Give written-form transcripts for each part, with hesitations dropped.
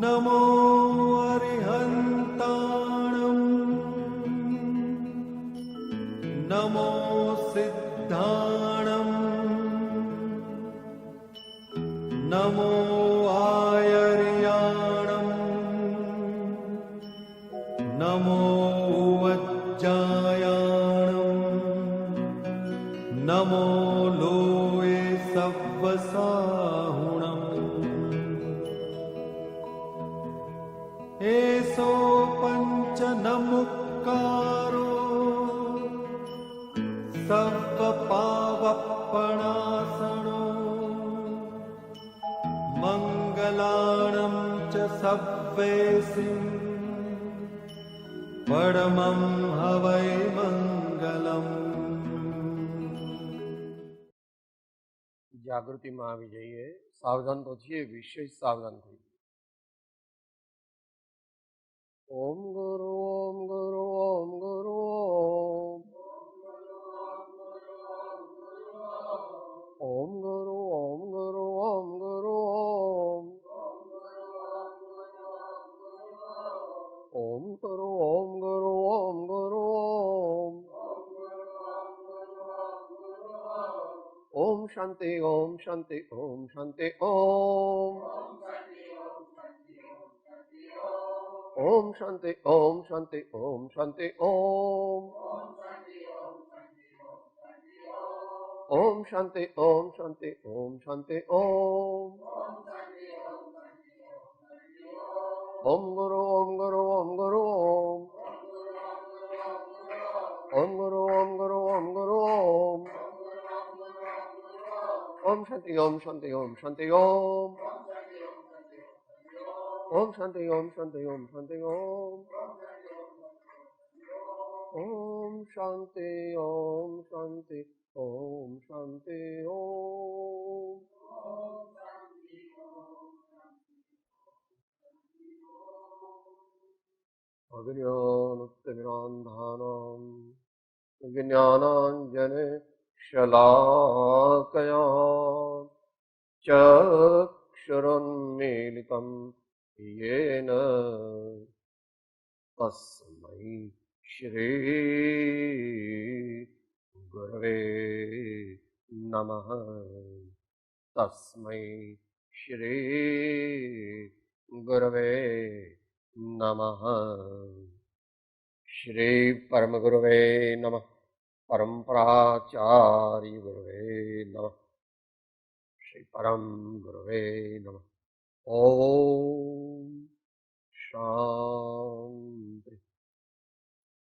नमो अरिहन्ताणं नमो सिद्धाणं नमो आयर्याणं नमो वज्जायाणं नमो लोये सव्वसाहुणम् एसो पंच नमुक्कारो सर्वपावपणासनो मंगलाणं च सव्वेसिं परमं हवै मंगलम्। જાગૃતિ માં આવી જઈએ। સાવધાન તો છીએ, વિશેષ સાવધાન થઈ। ઓમ ગુરુ ઓમ ગુરુ ઓમ ગુરુ ઓમ ગુરુ ઓમ ગુરુ ઓમ ગુરુ ઓમ ગુરુ ઓમ ગુરુ ઓમ ગુરુ ओम शांति ओम शांति ओम शांति ओम ओम शांति ओम शांति ओम शांति ओम ओम शांति ओम शांति ओम शांति ओम ओम गुरु ओम गुरु ओम गुरु ओम गुरु ओम गुरु ओम गुरु ओम शांति ओम शांति ओम शांति ओम ओम शांति ओम शांति ओम शांति ओम शांति ओम शांति ओम शांति ओम। अज्ञानतिमिरान्धानां ज्ञानाञ्जने शलाकया चक्षुरुन्मीलितं येन तस्मै श्री गुरवे नमः। तस्मै श्री गुरवे नमः। श्री परम गुरवे नमः। परम्पराचार्य गुरवे नमः। श्री परम गुरवे नमः। ओम शांति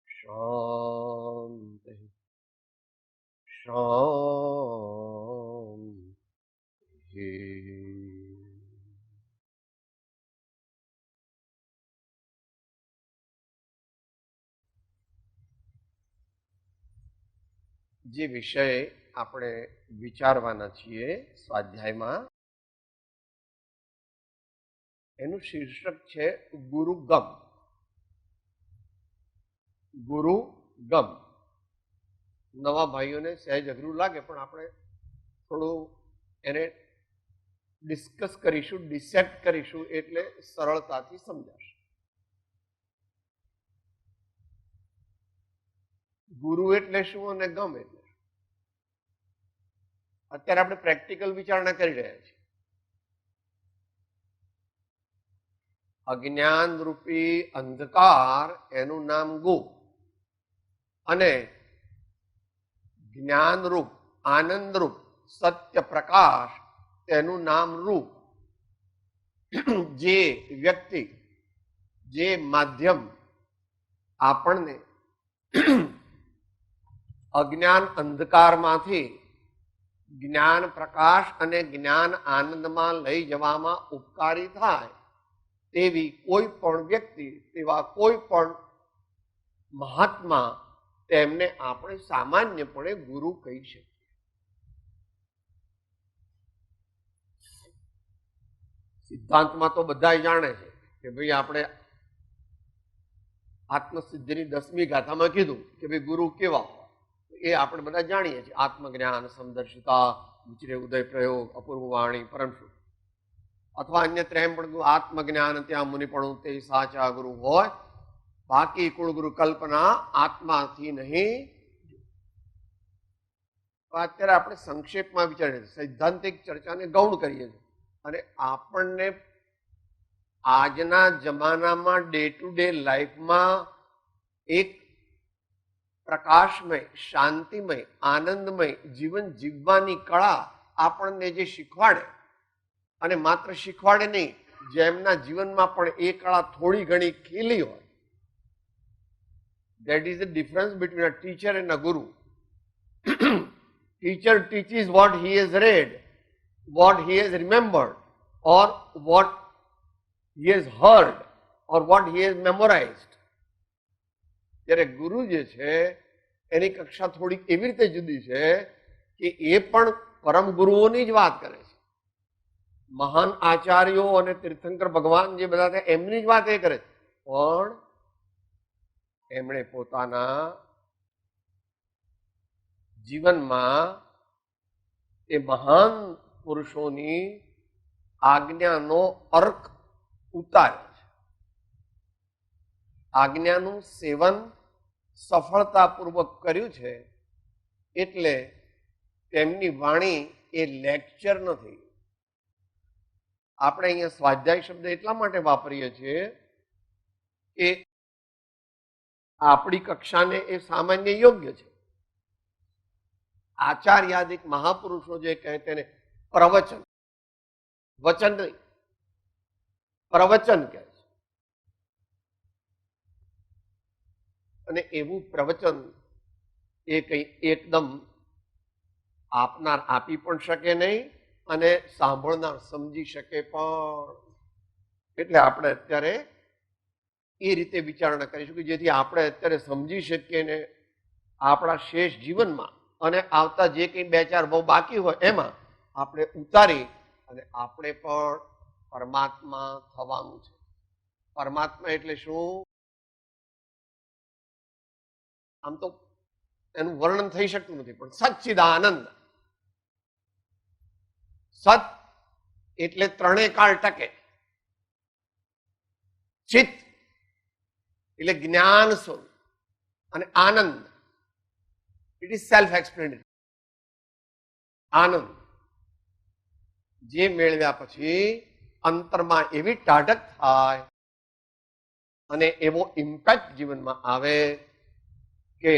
शांति शांति। જે વિષય આપણે વિચારવાના છીએ સ્વાધ્યાયમાં, એનું શીર્ષક છે ગુરુગમ। ગુરુગમ નવા ભાઈઓને સહેજ અઘરું લાગે, પણ આપણે થોડું એને ડિસ્કસ કરીશું, ડિસેક્ટ કરીશું, એટલે સરળતાથી સમજાશે। ગુરુ એટલે શું અને ગમ એટલે શું, અત્યારે આપણે પ્રેક્ટિકલ વિચારણા કરી રહ્યા છીએ। અજ્ઞાન રૂપી અંધકાર એનું નામ ગુ, અને જ્ઞાનરૂપ આનંદરૂપ સત્ય પ્રકાશ તેનું નામ રૂપ। જે વ્યક્તિ, જે માધ્યમ આપણને અજ્ઞાન અંધકારમાંથી જ્ઞાન પ્રકાશ અને જ્ઞાન આનંદમાં લઈ જવામાં ઉપકારી થાય તેવી કોઈ પણ વ્યક્તિ, તેવા કોઈ પણ મહાત્મા, તેમને આપણે સામાન્યપણે ગુરુ કહી શકીએ। સિદ્ધાંતમાં તો બધા જાણે છે કે ભાઈ આપણે આત્મસિદ્ધિની 10મી ગાથામાં કીધું કે ભાઈ ગુરુ કેવા, એ આપણે બધા જાણીએ છીએ। આત્મજ્ઞાન, સમદર્શિતા, વિચરે ઉદય પ્રયોગ, અપૂર્વ વાણી, પરમ સુખ। અથવા અન્યત્ર એમ પણ આત્મજ્ઞાન ત્યાં મુનિપણું તે સાચા ગુરુ હોય, બાકી કુળ ગુરુ કલ્પના આત્માથી નહીં. અત્યારે આપણે સંક્ષેપમાં વિચારીએ છીએ, સૈદ્ધાંતિક ચર્ચાને ગૌણ કરીએ છીએ અને આપણને આજના જમાનામાં ડે ટુ ડે લાઈફમાં એક પ્રકાશમય, શાંતિમય, આનંદમય જીવન જીવવાની કળા આપણને જે શીખવાડે, અને માત્ર શીખવાડે નહીં, જેમના જીવનમાં પણ એ કળા થોડી ઘણી ખીલી હોય, that is the difference between a teacher and a guru. Teacher teaches what he has read, what he has remembered, or what he has heard, or what he has memorized. ત્યારે ગુરુ જે છે એની કક્ષા થોડીક એવી રીતે જુદી છે કે એ પણ પરમ ગુરુઓની જ વાત કરે છે. મહાન આચાર્યો અને તીર્થંકર ભગવાન જે બધા છે એમની જ વાત એ કરે છે, પણ એમણે પોતાના જીવનમાં એ મહાન પુરુષોની આજ્ઞાનો અર્ક ઉતાર્યો છે. આજ્ઞાનું સેવન સફળતાપૂર્વક કર્યું છે, એટલે તેમની વાણી એ લેક્ચર નથી. આપણે અહીંયા સ્વાધ્યાય શબ્દ એટલા માટે વાપરીએ છીએ કે આપણી કક્ષાને એ સામાન્ય યોગ્ય છે. આચાર્યાદિક મહાપુરુષો જે કહે તેને પ્રવચન, વચન નહીં, પ્રવચન કહે છે. અને એવું પ્રવચન એ કઈ એકદમ આપનાર આપી પણ શકે નહીં અને સાંભળનાર સમજી શકે પણ. એટલે આપણે અત્યારે એ રીતે વિચારણા કરીશું કે જેથી આપણે અત્યારે સમજી શકીએ ને આપણા શેષ જીવનમાં અને આવતા જે કંઈ 2-4 બહુ બાકી હોય એમાં આપણે ઉતારી અને આપણે પણ પરમાત્મા થવાનું છે. પરમાત્મા એટલે શું? આમ તો એનું વર્ણન થઈ શકતું નથી, પણ સચ્ચિદાનંદ. સત એટલે ત્રણેય કાળ ટકે, ચિત્ત એટલે જ્ઞાન સ્વરૂપ, અને આનંદ ઇટ ઇઝ સેલ્ફ એક્સપ્લેનેટરી. આનંદ જે મેળવ્યા પછી અંતરમાં એવી ટાઢક થાય અને એવો ઇમ્પેક્ટ જીવનમાં આવે કે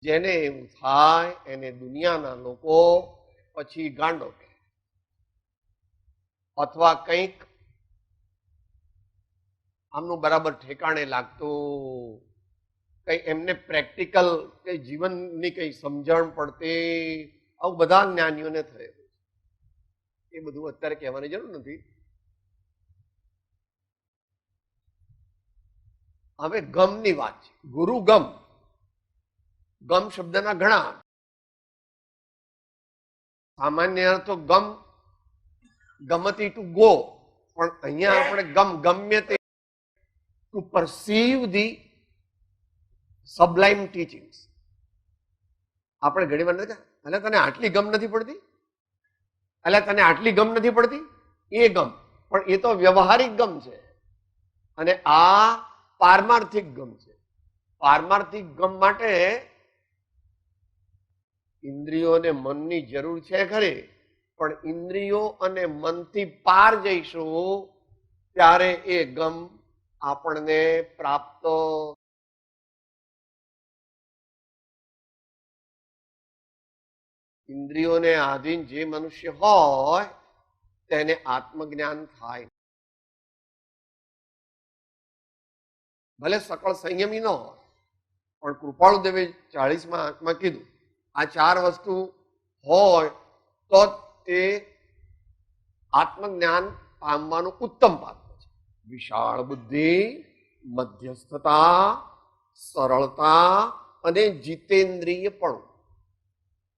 જેને એવું થાય એને દુનિયાના લોકો પછી ગાંડો કહે, અથવા કંઈક આમનું બરાબર ઠેકાણે લાગતું, કઈ એમને પ્રેક્ટિકલ કઈ જીવનની કઈ સમજણ પડતી, આવું બધા જ્ઞાનીઓને થયેલું. એ બધું અત્યારે કહેવાની જરૂર નથી. હવે ગમની વાત છે. ગુરુ ગમ, ગમ શબ્દના ઘણા સામાન્ય અર્થો ગમ, ગમતી ટુ ગો, પણ અહીંયા આપણે ગમ, ગમ્ય તે ટુ પરસીવ ધી સબલાઇમ ટીચિંગ્સ. આપણે ઘણી વાર નથી, એટલે તને આટલી ગમ નથી પડતી, એટલે તને આટલી ગમ નથી પડતી, એ ગમ, પણ એ તો વ્યવહારિક ગમ છે અને આ પારમાર્થિક ગમ છે. પારમાર્થિક ગમ માટે ઇન્દ્રિયોને મનની જરૂર છે ખરી, પણ ઇન્દ્રિયો અને મનથી પાર જઈશું ત્યારે એ ગમ આપણને પ્રાપ્ત. ઇન્દ્રિયોને આધીન જે મનુષ્ય હોય તેને આત્મજ્ઞાન થાય. ભલે સકળ સંયમી ન હોય, પણ કૃપાળુ દેવે 40મા અંકમાં કીધું આ 4 વસ્તુ હોય તો તે આત્મજ્ઞાન પામવાનું ઉત્તમ પાત્ર છે. વિશાળ બુદ્ધિ, મધ્યસ્થતા, સરળતા અને જીતેન્દ્રિયપણું.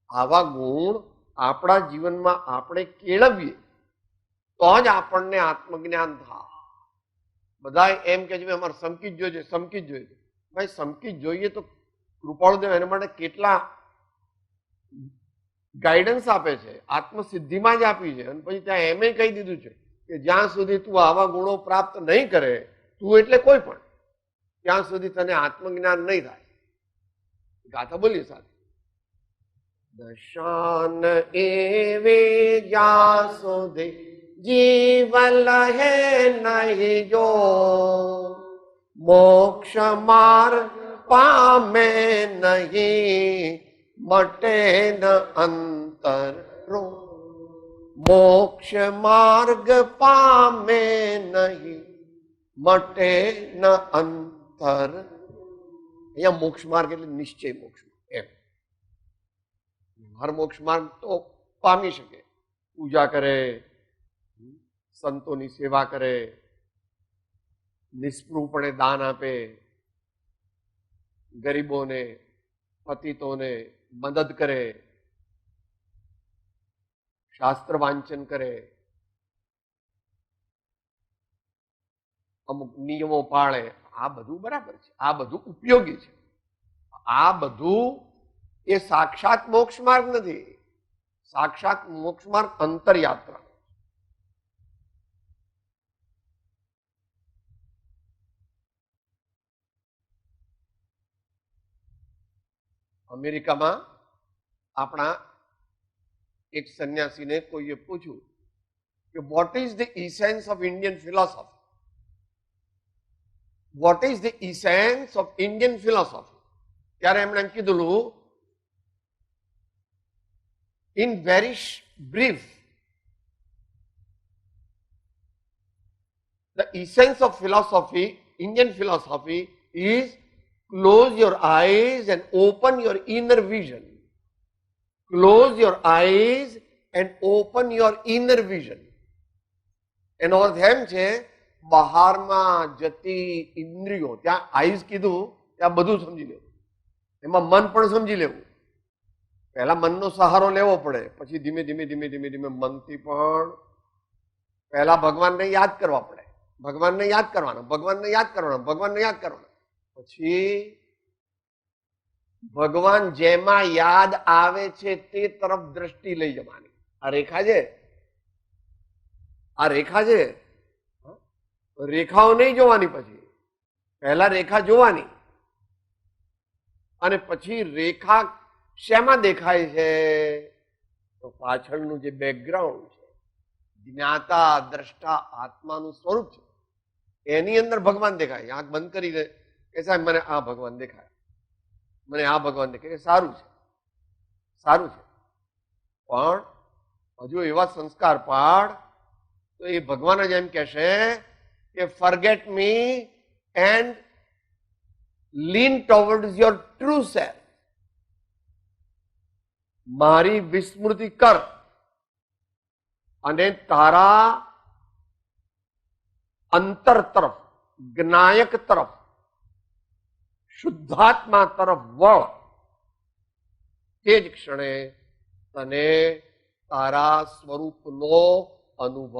આવા ગુણ આપણા જીવનમાં આપણે કેળવીએ તો જ આપણને આત્મજ્ઞાન થાય. બધા એમ કે છે અમારે સમકી જ જોઈએ, સમકી જ જોઈએ. ભાઈ સમકી જ જોઈએ તો કૃપાળુદેવ એના માટે કેટલા ગાઈડન્સ આપે છે, આત્મસિદ્ધિમાં જ આપી છે. અને પછી ત્યાં એમ કહી દીધું છે કે જ્યાં સુધી તું આવા ગુણો પ્રાપ્ત નહીં કરે, તું એટલે કોઈ પણ, ત્યાં સુધી તને આત્મજ્ઞાન નહીં થાય. ગાથા બોલીએ સાથે. દશાન એવે જ્યાં સુધી જીવન લહે નહીં જો, મોક્ષ માર્ગ પામે નહીં, મટે ન અંતર રો. મોક્ષ માર્ગ પામે નહીં, મટે ન અંતર. અહીંયા મોક્ષ માર્ગ એટલે નિશ્ચય મોક્ષ એમ. હર મોક્ષ માર્ગ તો પામી શકે, પૂજા કરે, સંતોની સેવા કરે, નિષ્પૃહપણે દાન આપે, ગરીબોને પતિતોને મદદ કરે, શાસ્ત્ર વાંચન કરે, અમુક નિયમો પાળે. આ બધું બરાબર છે, આ બધું ઉપયોગી છે. આ બધું એ સાક્ષાત મોક્ષ માર્ગ નથી. સાક્ષાત મોક્ષ માર્ગ અંતરયાત્રા. અમેરિકામાં આપણા એક સંન્યાસીને કોઈએ પૂછ્યું કે what is the essence of Indian philosophy? What is the essence of Indian philosophy? ત્યારે એમણે એમ કીધું, in very brief, the essence of philosophy, Indian philosophy, is close your eyes and open your inner vision. Close your eyes and open your inner vision. એનો અર્થ એમ છે, બહારમાં જતી ઇન્દ્રિયો, ત્યાં eyes કીધું, ત્યાં બધું સમજી લેવું, એમાં મન પણ સમજી લેવું. પહેલા મનનો સહારો લેવો પડે, પછી ધીમે ધીમે ધીમે ધીમે ધીમે મનથી પણ પહેલા ભગવાનને યાદ કરવા પડે. ભગવાનને યાદ કરવાના, ભગવાનને યાદ કરવાના, ભગવાનને યાદ કરવાના. પછી ભગવાન જેમાં યાદ આવે છે તે તરફ દ્રષ્ટિ લઈ જવાની. આ રેખા છે, આ રેખા છે. રેખાઓ નહીં જોવાની, પછી પહેલા રેખા જોવાની, અને પછી રેખા શેમાં દેખાય છે? તો પાછળનું જે બેકગ્રાઉન્ડ છે, જ્ઞાતા દ્રષ્ટા આત્માનું સ્વરૂપ છે, એની અંદર ભગવાન દેખાય. આંખ બંધ કરીને કે સાહેબ મને આ ભગવાન દેખાય, મને આ ભગવાન દેખાય, સારું છે, સારું છે. પણ હજુ એવા સંસ્કાર પાડ તો એ ભગવાન જ એમ કહેશે કે forget me and lean towards your true self. મારી વિસ્મૃતિ કર અને તારા અંતર તરફ, જ્ઞાયક તરફ, શુદ્ધાત્મા તરફ વળ. તે જ ક્ષણે તને તારા સ્વરૂપનો અનુભવ.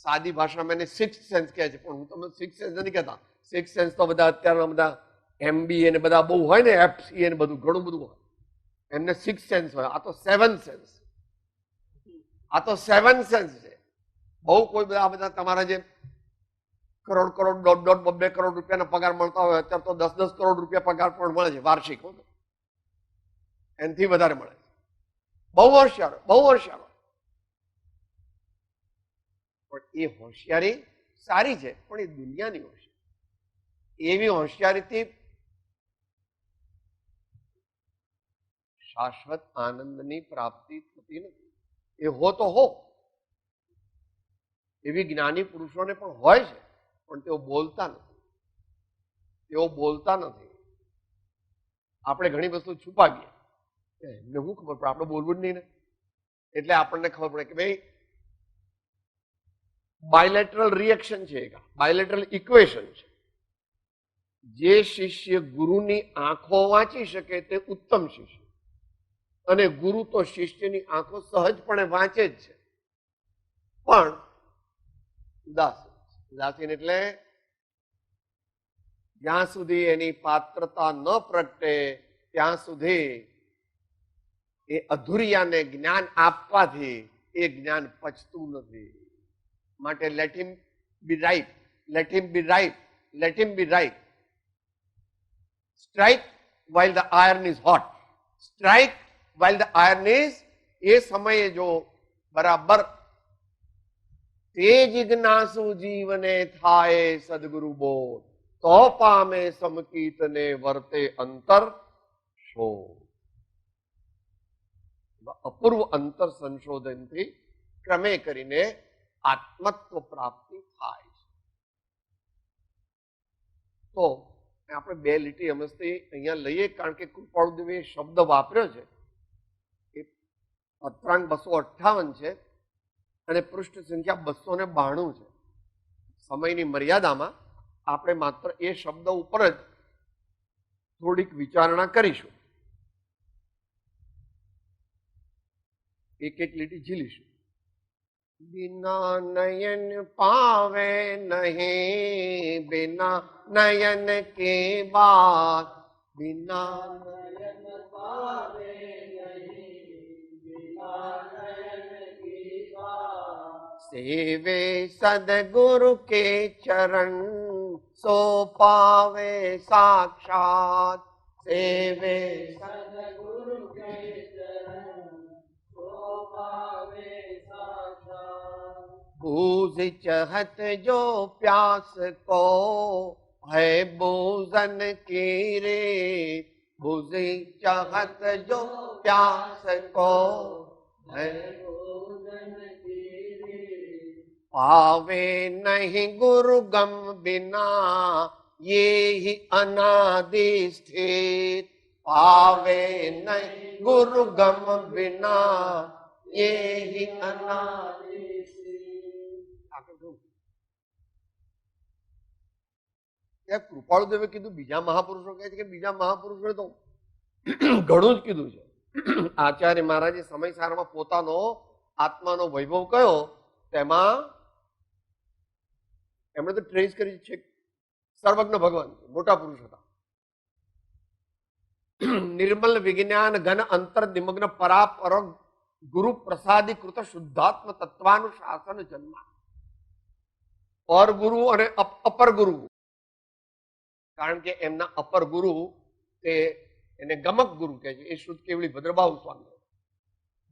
સાદી ભાષામાં એને સિક્સ સેન્સ કહે છે, પણ હું તમને સિક્સ સેન્સ નથી કહેતા. સિક્સ સેન્સ તો બધા અત્યારના બધા MBA ને બધા બહુ હોય ને, FCA ને બધું ઘણું બધું હોય, એમને સિક્સ સેન્સ હોય. આ તો સેવન સેન્સ, આ તો સેવન સેન્સ છે. બહુ કોઈ બધા તમારા જે કરોડ કરોડ, દોઢ દોઢ, 2 કરોડ રૂપિયાના પગાર મળતા હોય, અત્યારે તો 10 કરોડ રૂપિયા પગાર પણ મળે છે વાર્ષિક, એનાથી વધારે મળે છે. બહુ હોશિયાર, બહુ હોશિયાર. પણ એ હોશિયારી સારી છે, પણ એ દુનિયાની હોશિયારી. એવી હોશિયારીથી શાશ્વત આનંદની પ્રાપ્તિ થતી નથી. એ હો તો હો, એવી જ્ઞાની પુરુષોને પણ હોય છે, પણ તેઓ બોલતા નથી. તેઓ બોલતા નથી. આપણે ઘણી વસ્તુ છુપાવીએ, એમને શું ખબર પડે, આપણે બોલવું જ નહીં ને. એટલે આપણને ખબર પડે કે ભાઈ બાયલેટરલ રિએક્શન છે, બાયલેટરલ ઇક્વેશન છે. જે શિષ્ય ગુરુની આંખો વાંચી શકે તે ઉત્તમ શિષ્ય, અને ગુરુ તો શિષ્યની આંખો સહજપણે વાંચે જ છે, પણ ઉદાસીન. ઉદાસીન એટલે જ્યાં સુધી એની પાત્રતા ન પ્રગટે ત્યાં સુધી એ અધુરિયાને જ્ઞાન આપવાથી એ જ્ઞાન પચતું નથી. માટે let him be right, let him be right, let him be right. Strike while the iron is hot, strike while the iron is, એ સમયે જો બરાબર તે જિજ્ઞાસુ જીવને થાય સદગુરુ બોધ, તો પામે સમકીતને વર્તે અંતર શોધ. અપૂર્વ અંતર સંશોધનથી ક્રમે કરીને આત્મત્વ પ્રાપ્તિ થાય છે. તો આપણે બે લીટી અમસ્તી અહીંયા લઈએ, કારણ કે કૃપાળુદેવે શબ્દ વાપર્યો છે એ પત્રાંક 258 છે અને પૃષ્ઠ સંખ્યા 292 છે. સમયની મર્યાદામાં આપણે માત્ર એ શબ્દ ઉપર જ થોડીક વિચારણા કરીશું, એક એક લીટી ઝીલીશું. बिना नयन पावे नहीं, बिना नयन के बात, बिना नयन पावे नहीं, बिना नयन की बात. सेवे सदगुरु के चरण, सो पावे साक्षात. सेवे सदगुरु के चरण, सो पावे बूझ चहत जो प्यास को, है बूझन की रे. बूझ चहत जो प्यास को, है बूझन की रे. पावे नहीं गुरु गम बिना, ये ही अनादि स्थित. पावे नहीं गुरु गम बिना, ये ही अनादि. કૃપાળુદેવે કીધું, બીજા મહાપુરુષો કહે છે કે બીજા મહાપુરુષોએ તો ઘણું જ કીધું છે. આચાર્ય મહારાજે સમયસારમાં પોતાનો આત્માનો વૈભવ કયો, તેમાં એમણે તો ટ્રેસ કરી છે. સર્વજ્ઞ ભગવાન મોટા પુરુષ હતા. નિર્મલ વિજ્ઞાન ઘન અંતર નિમગ્ન પરાપર ગુરુ પ્રસાદીકૃત શુદ્ધાત્મ તત્વાનુશાસન જન્મ. પર ગુરુ અને અપર ગુરુ, કારણ કે એમના અપર ગુરુ તે એને ગમક ગુરુ કહે છે, એ શુદ્ધ કેવળી ભદ્રબાહુ સ્વામી.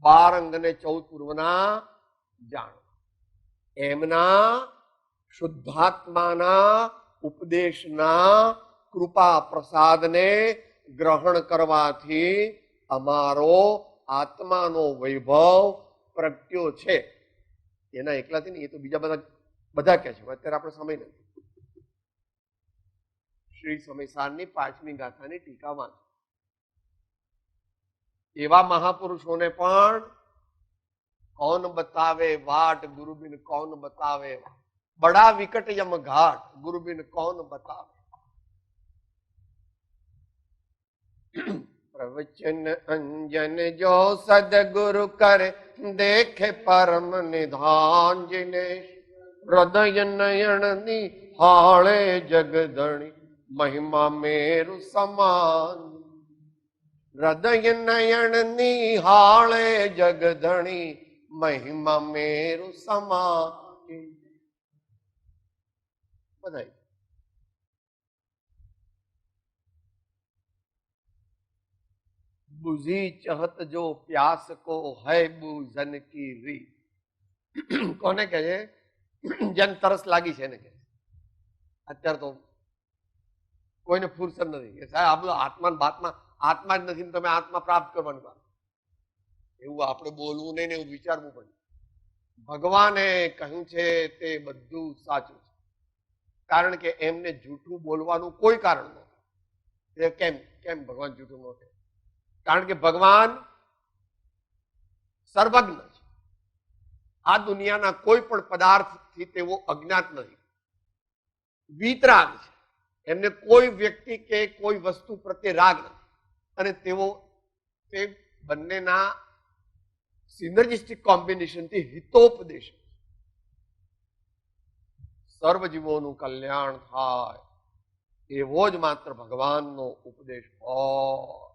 12 અંગ ને 14 પૂર્વના જાણ. એમના શુદ્ધાત્માના ઉપદેશના કૃપા પ્રસાદને ગ્રહણ કરવાથી અમારો આત્માનો વૈભવ પ્રગટ્યો છે. એના એકલાથી નહીં, એ તો બીજા બધા કહે છે. અત્યારે આપણે સમય નથી. શ્રી સમયસારની 5મી ગાથાની ટીકામાં એવા મહાપુરુષોને પણ કૌન બતાવે વાટ, ગુરુબિન કૌન બતાવે. બડા વિકટ યમ ઘાટ, ગુરુબિન કૌન બતાવે. प्रवचन अंजन जो सदगुरु कर देखे परम निधान जिने हृदय नयन निहाळे जगधणी महिमा मेरु समान हृदय नयन निहाळे जगधणी महिमा मेरु समान बधाई बुझी चहत जो प्यास को है बूझन की री કોને કહે છે જેને તરસ લાગી છે ને કે અત્યારે તો કોઈને ફુરસત નથી કે સાહેબ આ બધું આત્મા જ નથી તમે આત્મા પ્રાપ્ત કરવાનું વાત એવું આપણે બોલવું નહીં ને એવું વિચારવું પડે ભગવાને કહ્યું છે તે બધું સાચું છે કારણ કે એમને જૂઠું બોલવાનું કોઈ કારણ નહોતું કેમ કેમ ભગવાન જૂઠું ન કહે કારણ કે ભગવાન સર્વજ્ઞ છે આ દુનિયાના કોઈ પણ પદાર્થથી તેઓ અજ્ઞાત નથી વીતરાગ છે એમને કોઈ વ્યક્તિ કે કોઈ વસ્તુ પ્રત્યે રાગ નથી અને તેઓ તે બંનેના સિનર્જિસ્ટિક કોમ્બિનેશનથી હિતોપદેશ સર્વ જીવોનું કલ્યાણ થાય એવો જ માત્ર ભગવાનનો ઉપદેશ હોય.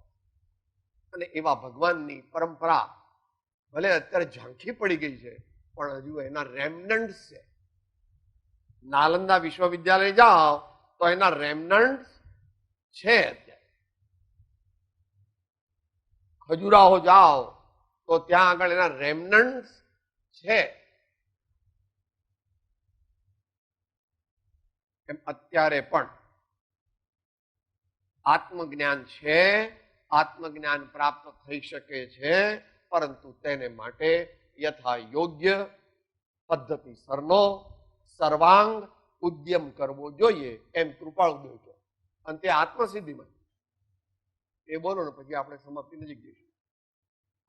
અને એવા ભગવાનની પરંપરા ભલે અત્યારે ઝાંખી પડી ગઈ છે, પણ હજુ એના રેમનન્ટ છે. નાલંદા વિશ્વવિદ્યાલય જાઓ તો એના રેમનન્ટ છે. અત્યારે ખજુરાહો જાઓ તો ત્યાં આગળ એના રેમનન્ટ છે. એમ અત્યારે પણ આત્મજ્ઞાન છે, આત્મજ્ઞાન પ્રાપ્ત થઈ શકે છે, પરંતુ તેને માટે યથા યોગ્ય પદ્ધતિસરનો સર્વાંગ ઉદ્યમ કરવો જોઈએ, એમ કૃપાળુદેવ કહે. અને તે આત્મસિદ્ધિમાં એ બોલો ને પછી આપણે સમાપ્તિ નજીક જઈશું.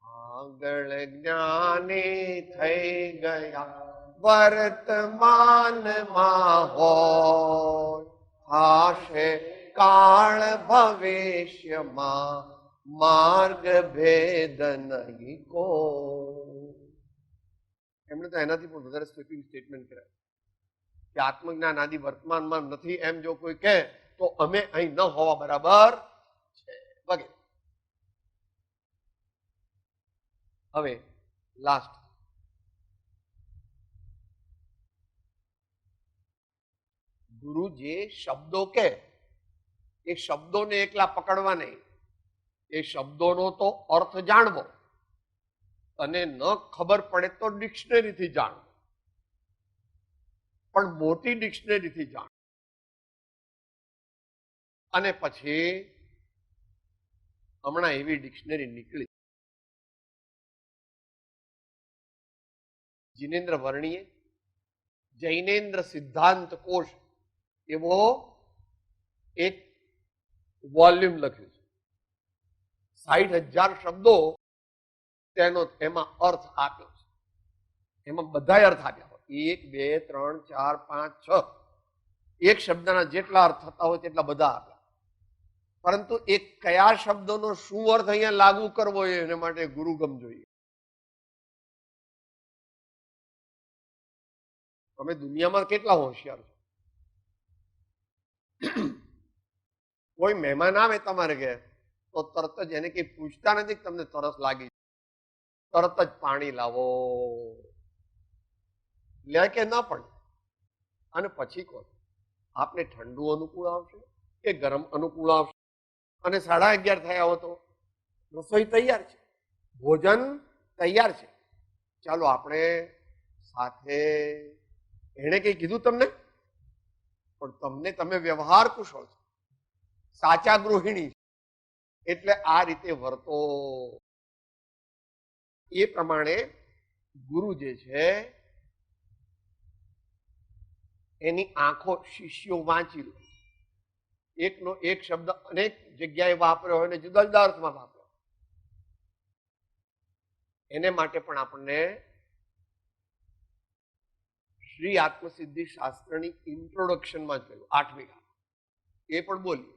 આગળ જ્ઞાની થઈ ગયા વર્તમાનમાં હોય, આશે કાળ ભવિષ્યમાં માર્ગ ભેદ નહીં કો. એમણે તો એનાથી પણ વધારે સ્વીપિંગ સ્ટેટમેન્ટ કર્યા કે આત્મજ્ઞાન આદિ વર્તમાનમાં નથી એમ જો કોઈ કહે તો અમે અહીં ન હોવા બરાબર છે વગેરે. હવે લાસ્ટ ગુરુ જે શબ્દો કે એ શબ્દોને એકલા પકડવા નહીં, એ શબ્દોનો તો અર્થ જાણવો, અને ન ખબર પડે તો ડિક્શનરીથી જાણવો, પણ મોટી ડિક્શનરીથી જાણવો. અને પછી હમણાં એવી ડિક્શનરી નીકળી જિનેન્દ્ર વર્ણીએ જૈનેન્દ્ર સિદ્ધાંત કોશ એવો એક વોલ્યુમ લખ્યું છે. 60,000 શબ્દો તેનો એમાં અર્થ આપ્યો છે. એમાં બધા અર્થ આપ્યા હોય, 1 2 3 4 5 6 એક શબ્દના જેટલા અર્થ થતા હોય તેટલા બધા આપ્યા. પરંતુ એક કયા શબ્દનો શું અર્થ અહીંયા લાગુ કરવો એને માટે ગુરુગમ જોઈએ. તમે દુનિયામાં કેટલા હોશિયાર છો. કોઈ મહેમાન આવે તમારે ઘેર તો તરત જ એને કઈ પૂછતા નથી કે તમને તરસ લાગી, તરત જ પાણી લાવો લે કે ના પડે. અને પછી કહો આપને ઠંડુ અનુકૂળ આવશે કે ગરમ અનુકૂળ આવશે. અને 11:30 થયા હો તો રસોઈ તૈયાર છે, ભોજન તૈયાર છે, ચાલો આપણે સાથે. એને કઈ કીધું તમને, પણ તમને તમે વ્યવહાર કુશળ છો, સાચા ગૃહિણી, એટલે આ રીતે વર્તો. એ પ્રમાણે ગુરુ જે છે એની આંખો શિષ્યો વાંચી લે. એકનો એક શબ્દ અનેક જગ્યાએ વાપર્યો હોય ને જુદા જુદા અર્થમાં વાપર્યો. એને માટે પણ આપણને શ્રી આત્મસિદ્ધિ શાસ્ત્રની ઇન્ટ્રોડક્શનમાં જોયું 8મી ગાથા, એ પણ બોલીએ.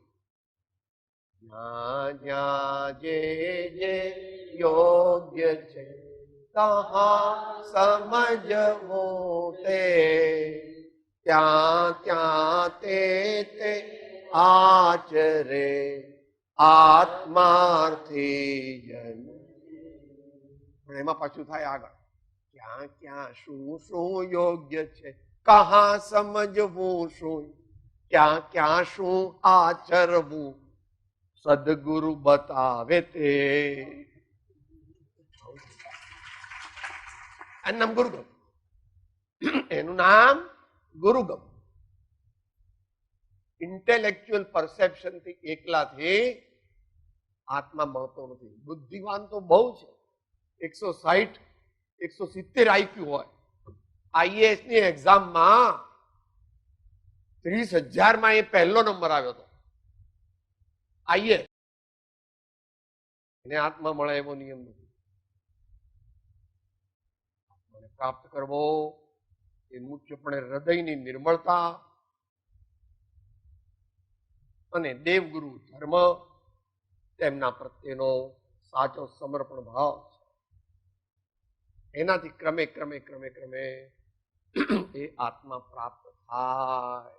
જ્યાં જ્યાં જે જે યોગ્ય છે ત્યાં સમજવું તે, ત્યાં ત્યાં તે આચરે આત્માર્થી જન. પણ એમાં પાછું થાય આગળ, ક્યાં ક્યાં શું શું યોગ્ય છે, કહા સમજવું શું, ક્યાં ક્યાં શું આચરવું, સદગુરુ બતાવે તે. એનું નામ ગુરુગમ. એનું નામ ગુરુગમ. ઇન્ટેલેક્ચ્યુઅલ પરસેપ્શન થી એકલાથી આત્મા મળતો નથી. બુદ્ધિવાન તો બહુ છે, 160 170 આઈક્યુ હોય. આઈએએસ ની એક્ઝામમાં 30,000 માં એ પહેલો નંબર આવ્યો હતો. આઈએએસ એને આત્મા મળે એવો નિયમ નથી. આત્માને પ્રાપ્ત કરવો એ મુખ્યપણે હૃદયની નિર્મળતા અને દેવગુરુ ધર્મ તેમના પ્રત્યેનો સાચો સમર્પણ ભાવ છે. એનાથી ક્રમે ક્રમે ક્રમે ક્રમે એ આત્મા પ્રાપ્ત થાય.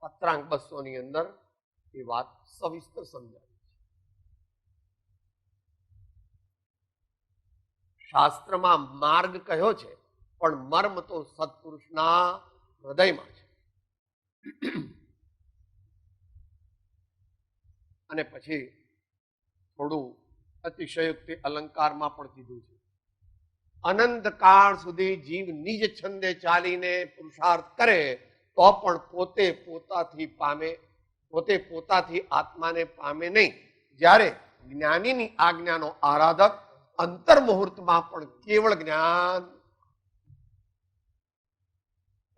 પત્રાંક 200 ની અંદર એ વાત સવિસ્તર સમજાવી છે. શાસ્ત્રમાં માર્ગ કયો છે, પણ મર્મ તો સત્પુરુષના હૃદયમાં છે. અને પછી થોડું અતિશયોક્તિ અલંકારમાં પણ કીધું છે. અનંત કાળ સુધી જીવ નિજ છંદે ચાલીને પુરુષાર્થ કરે તો પણ પોતે પોતાથી આત્માને પામે નહીં. જ્યારે જ્ઞાનીની આજ્ઞાનો આરાધક અંતર મુહૂર્તમાં પણ કેવળ જ્ઞાન,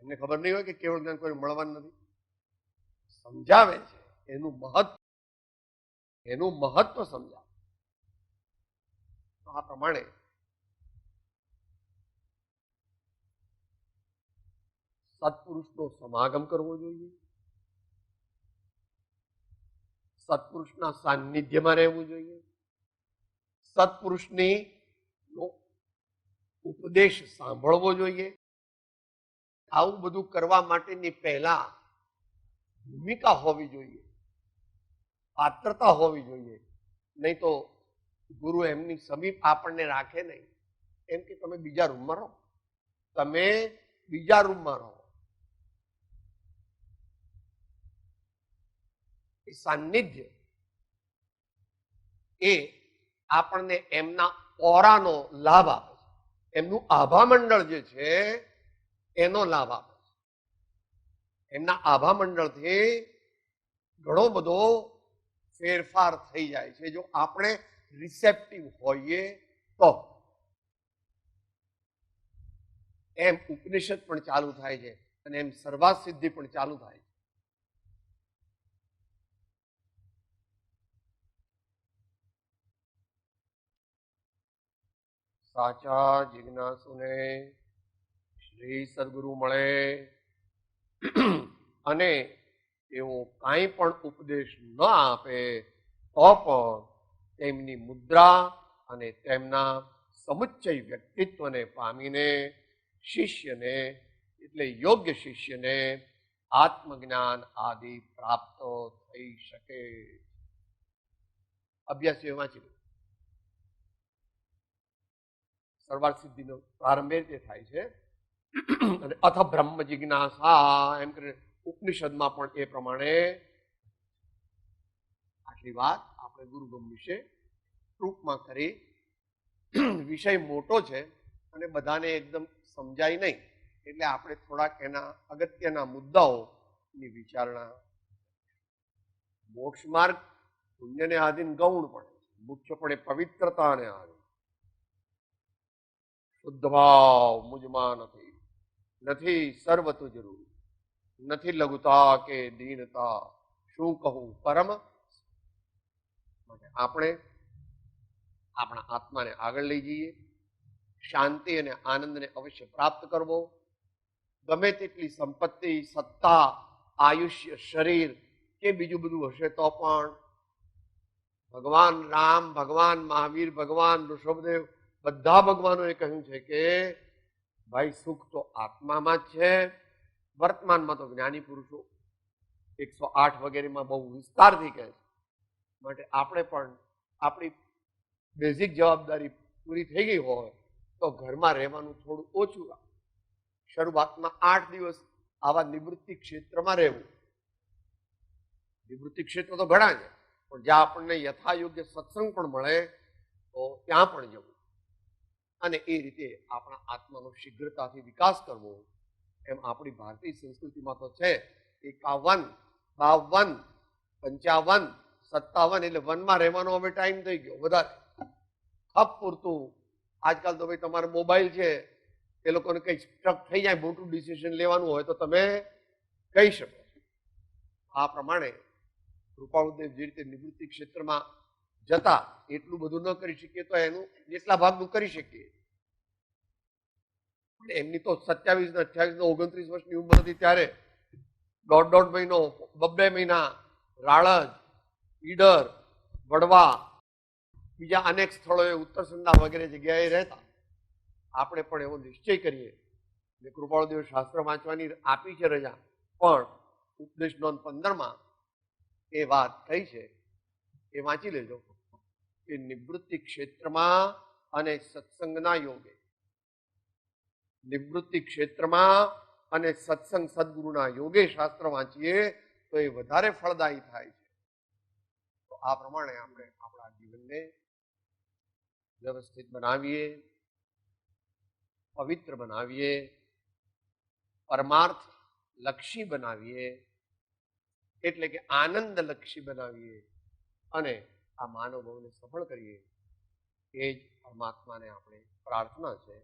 એમને ખબર નહીં હોય કે કેવળ જ્ઞાન કોઈ મળવાનું નથી, સમજાવે છે એનું મહત્વ સમજાવે. આ પ્રમાણે સત્પુરુષનો સમાગમ કરવો જોઈએ, સત્પુરુષના સાનિધ્યમાં રહેવું જોઈએ, સત્પુરુષની ઉપદેશ સાંભળવો જોઈએ. આવું બધું કરવા માટેની પહેલા ભૂમિકા હોવી જોઈએ, પાત્રતા હોવી જોઈએ. નહીં તો ગુરુ એમની સમીપ આપણને રાખે નહીં, એમ કે તમે બીજા રૂમમાં રહો, તમે બીજા રૂમમાં રહો. એ સાનિધ્ય એ આપણને એમના ઓરાનો લાભ આપે છે, એમનું આભા મંડળ જે છે એનો લાભ આપે છે. એમના આભા મંડળથી ઘણો બધો ફેરફાર થઈ જાય છે જો આપણે રિસેપ્ટિવ હોઈએ તો. એમ ઉપનિષદ પણ ચાલુ થાય છે અને એમ સર્વાસ સિદ્ધિ પણ ચાલુ થાય છે. સાચા જિજ્ઞાસુને શ્રી સદગુરુ મળે અને એવો કાંઈ પણ ઉપદેશ ન આપે તો પણ તેમની મુદ્રા અને તેમના સમુચ્ચય વ્યક્તિત્વને પામીને શિષ્યને એટલે યોગ્ય શિષ્યને આત્મજ્ઞાન આદિ પ્રાપ્ત થઈ શકે. અભ્યાસ વાંચી લો. સર્વાર્થ સિદ્ધિનો પ્રારંભ એ રીતે થાય છે અને અથ બ્રહ્મ જિજ્ઞાસા એમ કરીને ઉપનિષદમાં પણ એ પ્રમાણે. આટલી વાત આપણે ગુરુબ્રહ્મ વિશે ટૂંકમાં કરી. વિષય મોટો છે અને બધાને એકદમ સમજાય નહીં, એટલે આપણે થોડાક એના અગત્યના મુદ્દાઓની વિચારણા. મોક્ષ માર્ગ પુણ્યને આધીન ગૌણ પણ મુખ્યપણે પવિત્રતાને આધીન. શુદ્ધ ભાવ મુજમાં નથી સર્વતો જરૂરી, નથી લઘુતા કે દીનતા, શું કહું પરમ. માટે આપણે આપણા આત્માને આગળ લઈ જઈએ, શાંતિ અને આનંદને અવશ્ય પ્રાપ્ત કરવો. ગમે તેટલી સંપત્તિ, સત્તા, આયુષ્ય, શરીર કે બીજું બધું હશે તો પણ ભગવાન રામ, ભગવાન મહાવીર, ભગવાન ઋષભદેવ બધા ભગવાનોએ કહ્યું છે કે ભાઈ સુખ તો આત્મામાં જ છે. વર્તમાનમાં તો જ્ઞાની પુરુષો 108 વગેરેમાં બહુ વિસ્તારથી કહે છે. માટે આપણે પણ આપણી બેઝિક જવાબદારી પૂરી થઈ ગઈ હોય તો ઘરમાં રહેવાનું થોડું ઓછું રાખવું. શરૂઆતમાં 8 દિવસ આવા નિવૃત્તિ ક્ષેત્રમાં રહેવું. નિવૃત્તિ ક્ષેત્ર તો ઘણા છે, પણ જ્યાં આપણને યથાયોગ્ય સત્સંગ પણ મળે તો ત્યાં પણ જવું અને એ રીતે આપણા આત્માનો શીઘ્રતાથી વિકાસ કરવો. એમ આપણી ભારતીય સંસ્કૃતિમાં તો છે 51, 52, 55, 57 એટલે વનમાં રહેવાનો હવે ટાઈમ થઈ ગયો વધારે ખપ પૂરતું. આજકાલ તો ભાઈ તમારો મોબાઈલ છે, એ લોકોને કંઈ સ્ટ્રક થઈ જાય, મોટું ડિસિઝન લેવાનું હોય તો તમે કહી શકો. આ પ્રમાણે કૃપાળુદેવ જે રીતે નિવૃત્તિ ક્ષેત્રમાં જતા એટલું બધું ન કરી શકીએ તો એનું જેટલા ભાગનું કરી શકીએ. એમની તો 27 ને 28 ને 29 વર્ષની ઉંમર હતી ત્યારે દોઢ મહિનો, 2 મહિના રાળજ, ઈડર, વડવા, બીજા અનેક સ્થળોએ ઉત્તરસંધા વગેરે જગ્યાએ રહેતા. આપણે પણ એવો નિશ્ચય કરીએ. કૃપાળુદેવ શાસ્ત્ર વાંચવાની આપી છે રજા, પણ ઉપદેશ નોંધ 15માં એ વાત થઈ છે, એ વાંચી લેજો કે નિવૃત્તિ ક્ષેત્રમાં અને સત્સંગના યોગે, નિવૃત્તિ ક્ષેત્રમાં અને સત્સંગ સદગુરુના યોગે શાસ્ત્ર વાંચીએ તો એ વધારે ફળદાયી થાય છે. તો આ પ્રમાણે આપણે આપણા જીવનને વ્યવસ્થિત બનાવીએ, પવિત્ર બનાવીએ, પરમાર્થ લક્ષી બનાવીએ, એટલે કે આનંદ લક્ષી બનાવીએ અને આ માનવ ભવને સફળ કરીએ. એ જ પરમાત્માને આપણે પ્રાર્થના છે.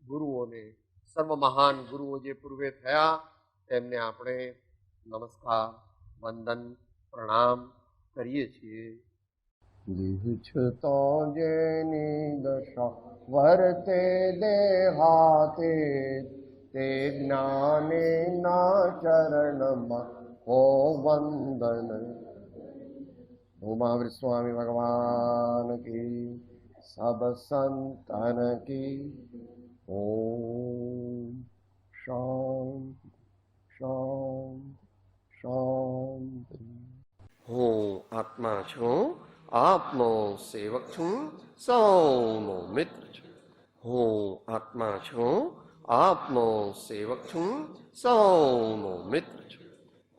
ગુરુઓને, સર્વ મહાન ગુરુઓ જે પૂર્વે થયા તેમને આપણે નમસ્કાર, વંદન, પ્રણામ કરીએ છીએ. દીછતો જેની દશા વર્તે દેહાતે, તે જ્ઞાને ના ચરણમાં હો વંદન. ઉમાવીર સ્વામી ભગવાન કી, સબ સંતન કી. ઓમ શાંતિ શાંતિ શાંતિ. હું આત્મા છું, આપનો સેવક છું, સૌનો મિત્ર છું. હું આત્મા છું, આપનો સેવક છું, સૌનો મિત્ર છું.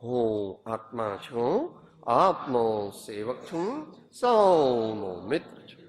હું આત્મા છું, આપનો સેવક છું, સૌનો મિત્ર છું.